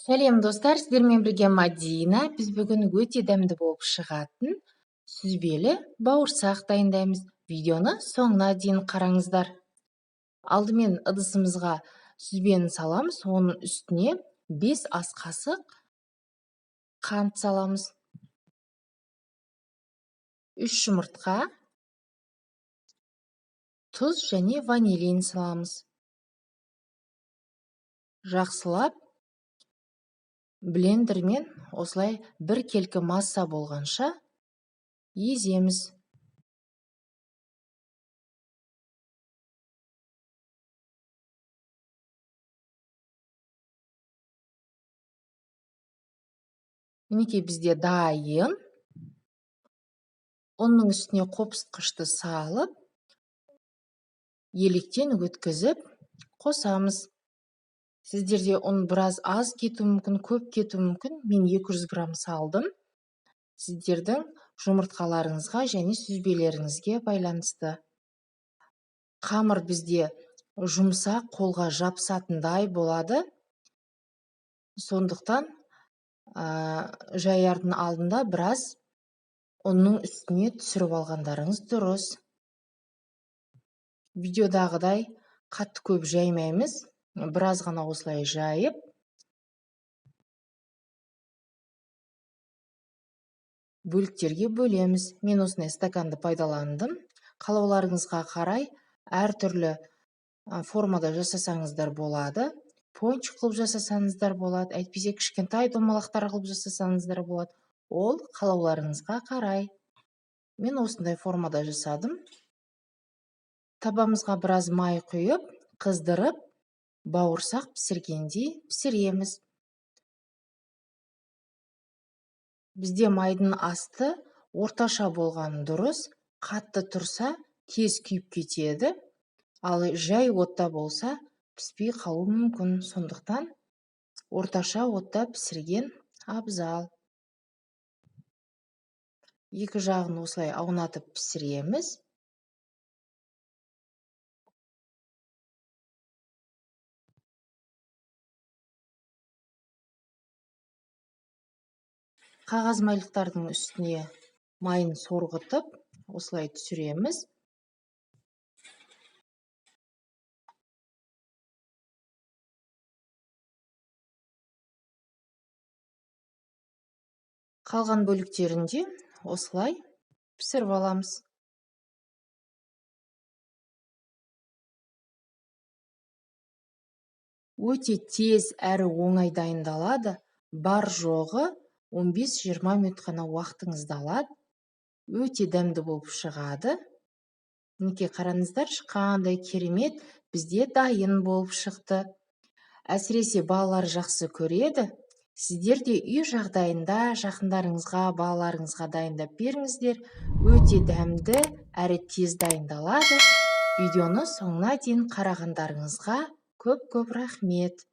Сәлем достар, сіздермен бірге Мадина. Біз бүгін өте дәмді болып шығатын сүзбелі бауырсақ дайындаймыз. Видеоны соңына дейін қараңыздар. Алдымен ыдысымызға сүзбені саламыз. Оның үстіне 5 ас қасық қант саламыз. 3 жұмыртқа, тұз және ванилин саламыз. Жақсылап блендермен осылай бір келкі масса болғанша еземіз. Мінекей бізде дайын. Оның үстіне қопсытқышты салып, електен өткізіп қосамыз. Сіздерде ұн біраз аз кетуі мүмкін, көп кетуі мүмкін. Мен 200 грамм салдым. Сіздердің жұмыртқаларыңызға және сүзбелеріңізге байланысты. Қамыр бізде жұмсақ, қолға жабысатындай болады. Сондықтан жаярдың алдында біраз ұнның үстіне түсіріп алғандарыңыз дұрыс. Видеодағыдай қатты көп жаймаймыз. Біраз ғана осылай жайып, бөліктерге бөлеміз. Мен осындай стаканды пайдаландым. Қалауларыңызға қарай әртүрлі формада жасасаңыздар болады. Пончик қылып жасасаңыздар болады. Әйтпесе кішкентай домалақтар қылып жасасаңыздар болады. Ол қалауларыңызға қарай. Мен осындай формада жасадым. Табамызға біраз май құйып, қыздырып, бауырсақ пісіргендей пісіреміз. Бізде майдың асты орташа болған дұрыс. Қатты тұрса, тез күйіп кетеді. Ал жай отта болса, піспей қалуы мүмкін. Сондықтан орташа отта пісірген абзал. Екі жағын осылай аунатып пісіреміз. Қағаз майлықтардың үстіне майын сорғытып, осылай түсіреміз. Қалған бөліктерінде осылай пісіріп аламыз. Өте тез әрі оңай дайындалады. Бар жоғы 15-20 минут қана уақытыңызды алады. Өте дәмді болып шығады. Мінекей қараңыздар, қандай керемет, бізде дайын болып шықты. Әсіресе балалар жақсы көреді. Сіздер де үй жағдайында жақындарыңызға, балаларыңызға дайындап беріңіздер. Өте дәмді әрі тез дайындалады. Видеоны соңына дейін қарағандарыңызға көп-көп рахмет.